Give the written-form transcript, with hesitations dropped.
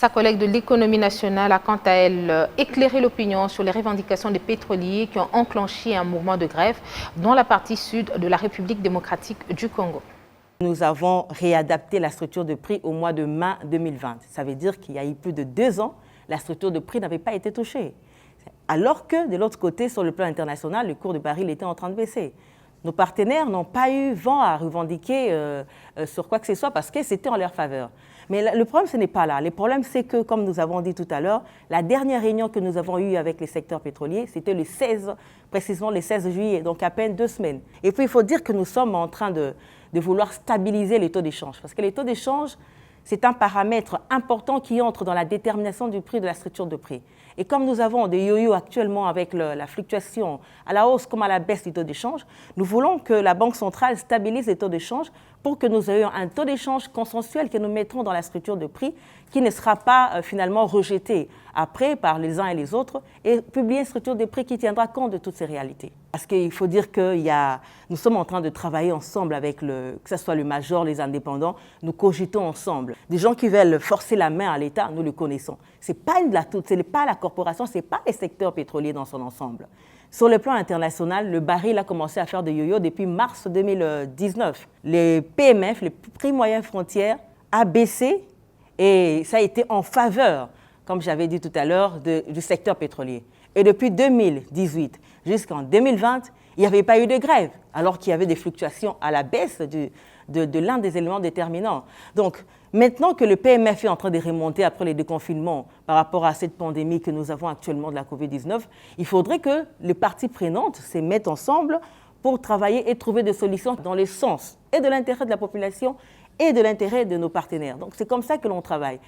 Sa collègue de l'économie nationale a quant à elle éclairé l'opinion sur les revendications des pétroliers qui ont enclenché un mouvement de grève dans la partie sud de la République démocratique du Congo. Nous avons réadapté la structure de prix au mois de mai 2020. Ça veut dire qu'il y a eu plus de 2 ans, la structure de prix n'avait pas été touchée. Alors que de l'autre côté, sur le plan international, le cours du baril était en train de baisser. Nos partenaires n'ont pas eu vent à revendiquer sur quoi que ce soit parce que c'était en leur faveur. Mais le problème, ce n'est pas là. Le problème, c'est que, comme nous avons dit tout à l'heure, la dernière réunion que nous avons eue avec les secteurs pétroliers, c'était le 16, précisément le 16 juillet, donc à peine 2 semaines. Et puis, il faut dire que nous sommes en train de vouloir stabiliser les taux d'échange. Parce que les taux d'échange, c'est un paramètre important qui entre dans la détermination du prix de la structure de prix. Et comme nous avons des yo-yo actuellement avec la fluctuation à la hausse comme à la baisse du taux d'échange, nous voulons que la Banque centrale stabilise les taux d'échange pour que nous ayons un taux d'échange consensuel que nous mettrons dans la structure de prix qui ne sera pas finalement rejeté après par les uns et les autres et publier une structure de prix qui tiendra compte de toutes ces réalités. Parce qu'il faut dire que nous sommes en train de travailler ensemble avec que ce soit le major, les indépendants, nous cogitons ensemble. Des gens qui veulent forcer la main à l'État, nous le connaissons. Ce n'est pas la corporation, ce n'est pas les secteurs pétroliers dans son ensemble. Sur le plan international, le baril a commencé à faire des yo-yo depuis mars 2019. Les PMF, les prix moyens frontières, a baissé et ça a été en faveur, comme j'avais dit tout à l'heure, du secteur pétrolier. Et depuis 2018 jusqu'en 2020, il n'y avait pas eu de grève, alors qu'il y avait des fluctuations à la baisse de l'un des éléments déterminants. Donc, maintenant que le PMF est en train de remonter après les déconfinements par rapport à cette pandémie que nous avons actuellement de la COVID-19, il faudrait que les parties prenantes se mettent ensemble pour travailler et trouver des solutions dans le sens et de l'intérêt de la population et de l'intérêt de nos partenaires. Donc, c'est comme ça que l'on travaille.